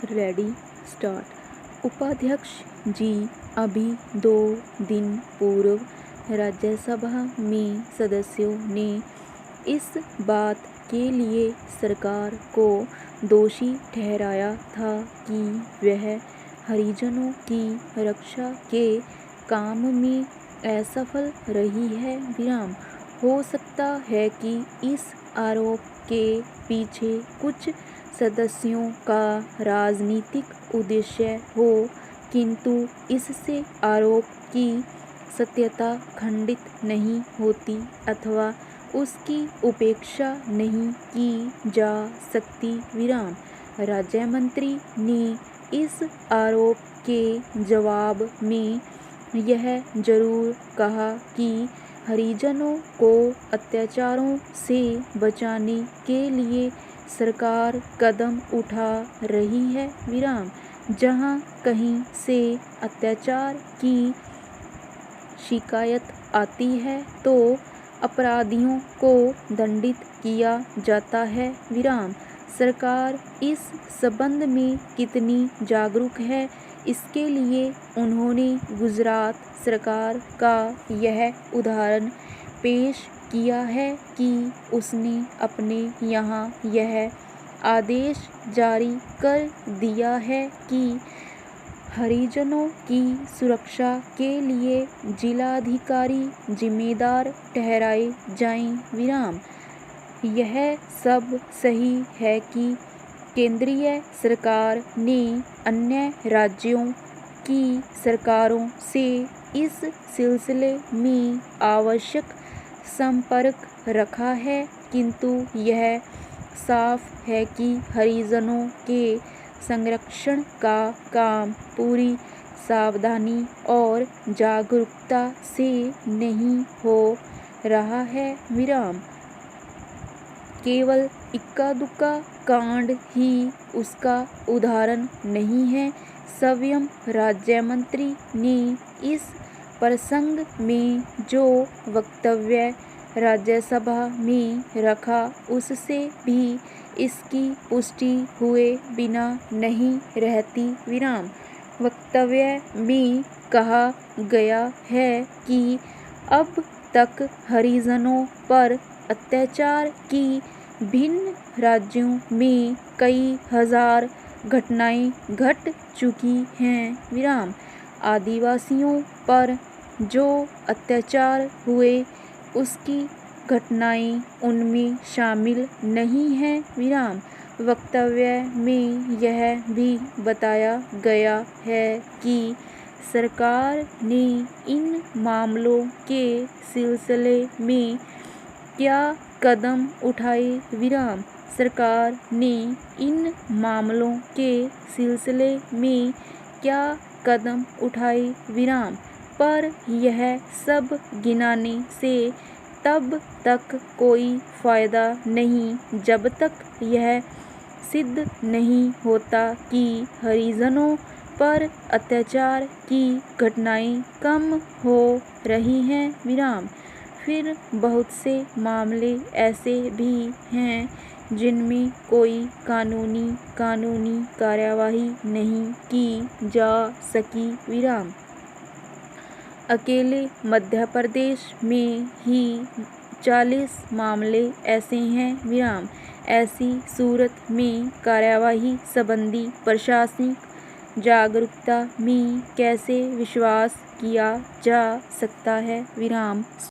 Ready start. उपाध्यक्ष जी, अभी 2 दिन पूर्व राज्यसभा में सदस्यों ने इस बात के लिए सरकार को दोषी ठहराया था कि वह हरिजनों की रक्षा के काम में असफल रही है। हो सकता है कि इस आरोप के पीछे कुछ सदस्यों का राजनीतिक उद्देश्य हो, किंतु इससे आरोप की सत्यता खंडित नहीं होती अथवा उसकी उपेक्षा नहीं की जा सकती। राज्य मंत्री ने इस आरोप के जवाब में यह जरूर कहा कि हरिजनों को अत्याचारों से बचाने के लिए सरकार कदम उठा रही है। जहां कहीं से अत्याचार की शिकायत आती है तो अपराधियों को दंडित किया जाता है। सरकार इस संबंध में कितनी जागरूक है, इसके लिए उन्होंने गुजरात सरकार का यह उदाहरण पेश किया है कि उसने अपने यहाँ यह आदेश जारी कर दिया है कि हरिजनों की सुरक्षा के लिए जिलाधिकारी जिम्मेदार ठहराए जाएं। यह सब सही है कि केंद्रीय सरकार ने अन्य राज्यों की सरकारों से इस सिलसिले में आवश्यक संपर्क रखा है, किंतु यह साफ है कि हरिजनों के संरक्षण का काम पूरी सावधानी और जागरूकता से नहीं हो रहा है। केवल इक्का दुक्का कांड ही उसका उदाहरण नहीं है। स्वयं राज्य मंत्री ने इस प्रसंग में जो वक्तव्य राज्यसभा में रखा, उससे भी इसकी पुष्टि हुए बिना नहीं रहती। वक्तव्य में कहा गया है कि अब तक हरिजनों पर अत्याचार की भिन्न राज्यों में कई हजार घटनाएं घट चुकी हैं। आदिवासियों पर जो अत्याचार हुए उसकी घटनाएं उनमें शामिल नहीं हैं। वक्तव्य में यह भी बताया गया है कि सरकार ने इन मामलों के सिलसिले में क्या कदम उठाए। सरकार ने इन मामलों के सिलसिले में क्या कदम उठाए पर यह सब गिनाने से तब तक कोई फायदा नहीं जब तक यह सिद्ध नहीं होता कि हरिजनों पर अत्याचार की घटनाएं कम हो रही हैं। फिर बहुत से मामले ऐसे भी हैं जिनमें कोई कानूनी कार्यवाही नहीं की जा सकी। अकेले मध्य प्रदेश में ही 40 मामले ऐसे हैं। ऐसी सूरत में कार्यवाही संबंधी प्रशासनिक जागरूकता में कैसे विश्वास किया जा सकता है।